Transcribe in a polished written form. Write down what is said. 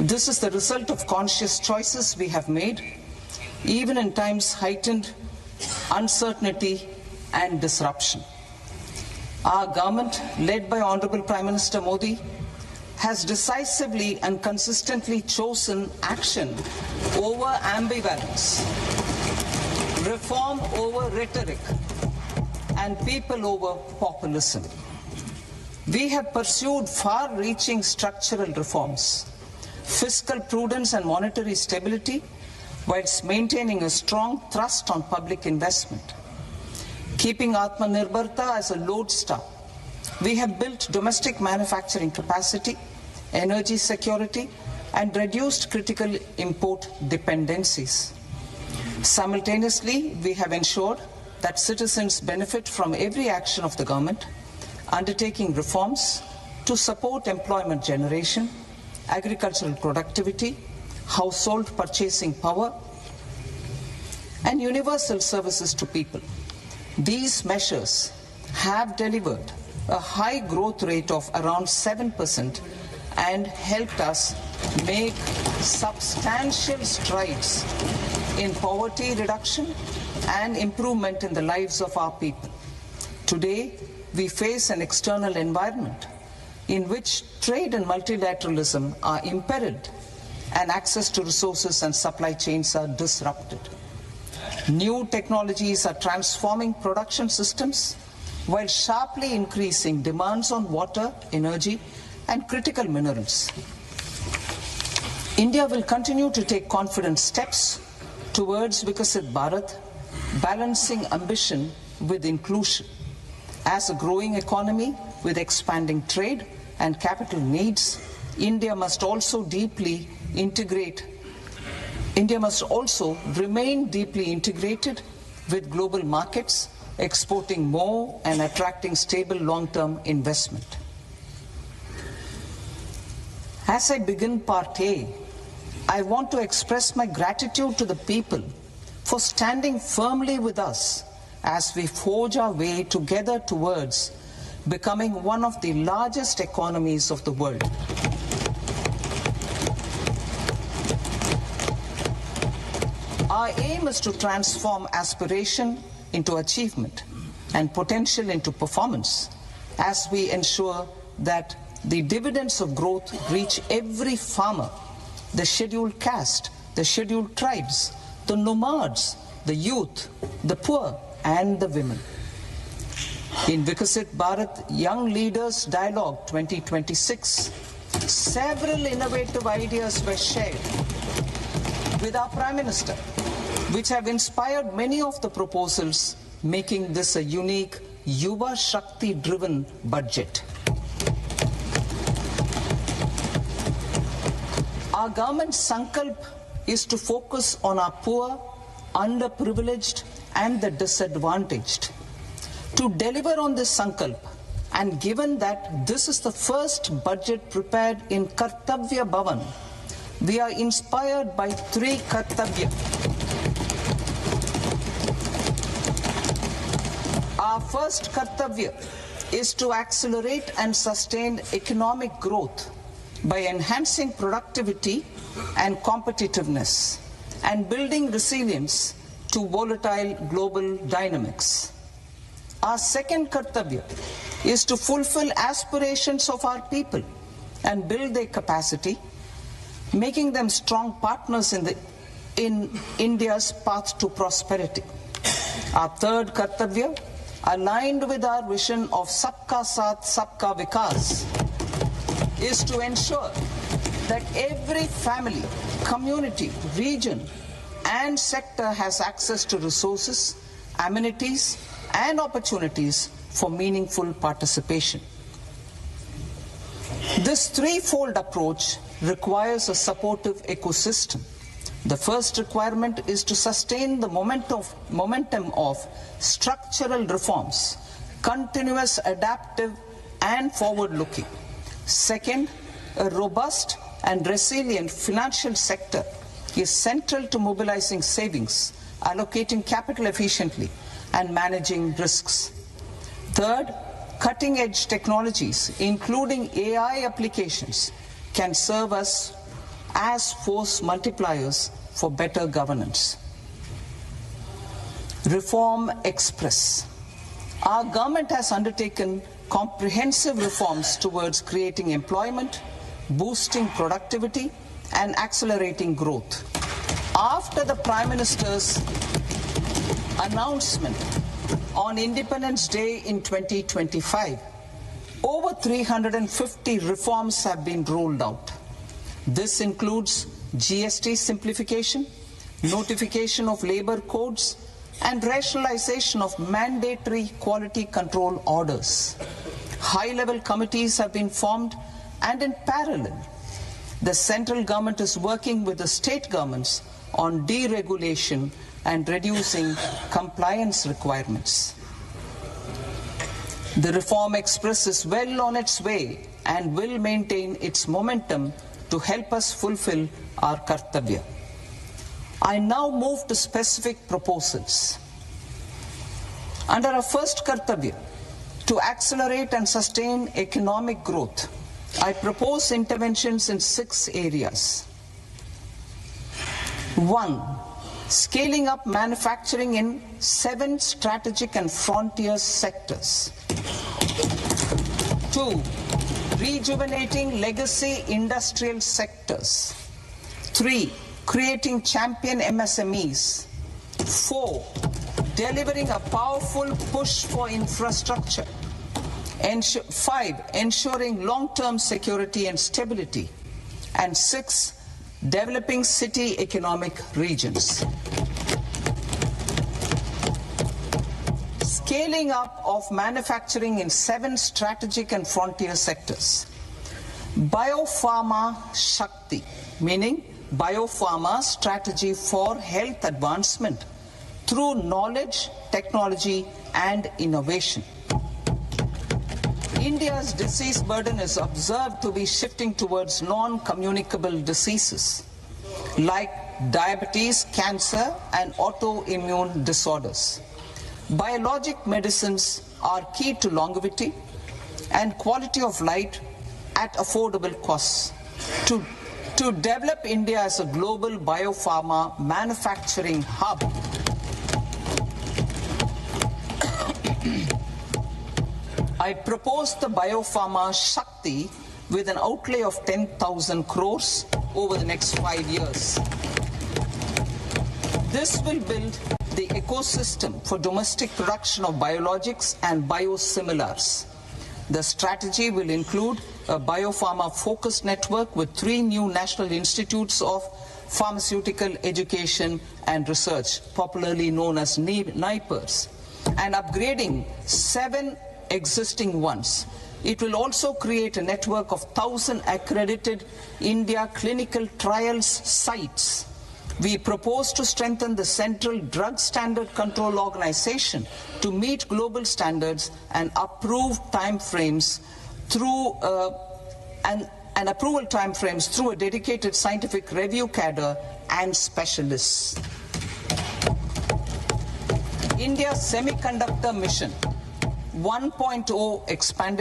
This is the result of conscious choices we have made, even in times heightened uncertainty and disruption. Our government, led by Honorable Prime Minister Modi, has decisively and consistently chosen action over ambivalence, reform over rhetoric, and people over populism. We have pursued far-reaching structural reforms, fiscal prudence and monetary stability, whilst maintaining a strong thrust on public investment. Keeping Atmanirbharta as a lodestar, we have built domestic manufacturing capacity, energy security, and reduced critical import dependencies. Simultaneously, we have ensured that citizens benefit from every action of the government, undertaking reforms to support employment generation, agricultural productivity, household purchasing power, and universal services to people. These measures have delivered a high growth rate of around 7% and helped us make substantial strides in poverty reduction and improvement in the lives of our people. Today, we face an external environment in which trade and multilateralism are imperiled and access to resources and supply chains are disrupted. New technologies are transforming production systems while sharply increasing demands on water, energy, and critical minerals. India will continue to take confident steps towards Vikasit Bharat, balancing ambition with inclusion. As a growing economy with expanding trade and capital needs, India must also remain deeply integrated with global markets, exporting more and attracting stable long-term investment. As I begin Part A, I want to express my gratitude to the people for standing firmly with us as we forge our way together towards becoming one of the largest economies of the world. Our aim is to transform aspiration into achievement and potential into performance as we ensure that the dividends of growth reach every farmer, the scheduled caste, the scheduled tribes, the nomads, the youth, the poor, and the women. In Vikasit Bharat Young Leaders Dialogue 2026, several innovative ideas were shared with our Prime Minister, which have inspired many of the proposals, making this a unique Yuva Shakti-driven budget. Our government's sankalp is to focus on our poor, underprivileged, and the disadvantaged. To deliver on this sankalp, and given that this is the first budget prepared in Kartavya Bhavan, we are inspired by three Kartavya. Our first Kartavya is to accelerate and sustain economic growth by enhancing productivity and competitiveness and building resilience to volatile global dynamics. Our second Kartavya is to fulfill aspirations of our people and build their capacity, making them strong partners in India's path to prosperity. Our third Kartavya, aligned with our vision of Sabka Saath, Sabka Vikas, is to ensure that every family, community, region, and sector has access to resources, amenities, and opportunities for meaningful participation. This threefold approach requires a supportive ecosystem. The first requirement is to sustain the momentum of structural reforms, continuous, adaptive, and forward-looking. Second, a robust and resilient financial sector is central to mobilizing savings, allocating capital efficiently, and managing risks. Third, cutting-edge technologies, including AI applications, can serve as as force multipliers for better governance. Reform Express. Our government has undertaken comprehensive reforms towards creating employment, boosting productivity, and accelerating growth. After the Prime Minister's announcement on Independence Day in 2025, over 350 reforms have been rolled out. This includes GST simplification, notification of labor codes, and rationalization of mandatory quality control orders. High-level committees have been formed, and in parallel, the central government is working with the state governments on deregulation and reducing compliance requirements. The Reform Express is well on its way and will maintain its momentum to help us fulfill our kartavya. I now move to specific proposals. Under our first kartavya, to accelerate and sustain economic growth, I propose interventions in 6 areas. 1. Scaling up manufacturing in 7 strategic and frontier sectors. 2. Rejuvenating legacy industrial sectors. 3. Creating champion MSMEs. 4. Delivering a powerful push for infrastructure. 5. Ensuring long-term security and stability. And 6. Developing city economic regions. Scaling up of manufacturing in 7 strategic and frontier sectors. Biopharma Shakti, meaning biopharma strategy for health advancement through knowledge, technology, and innovation. India's disease burden is observed to be shifting towards non-communicable diseases like diabetes, cancer, and autoimmune disorders. Biologic medicines are key to longevity and quality of life at affordable costs. To develop India as a global biopharma manufacturing hub, I propose the Biopharma Shakti with an outlay of 10,000 crores over the next 5 years. This will build the ecosystem for domestic production of biologics and biosimilars. The strategy will include a biopharma-focused network with 3 new national institutes of pharmaceutical education and research, popularly known as NIPERs, and upgrading 7 existing ones. It will also create a network of 1,000 accredited India clinical trials sites. We propose to strengthen the Central Drug Standard Control Organization to meet global standards and approve timeframes through and approval timeframes through a dedicated scientific review cadre and specialists. India's semiconductor mission 1.0 expanded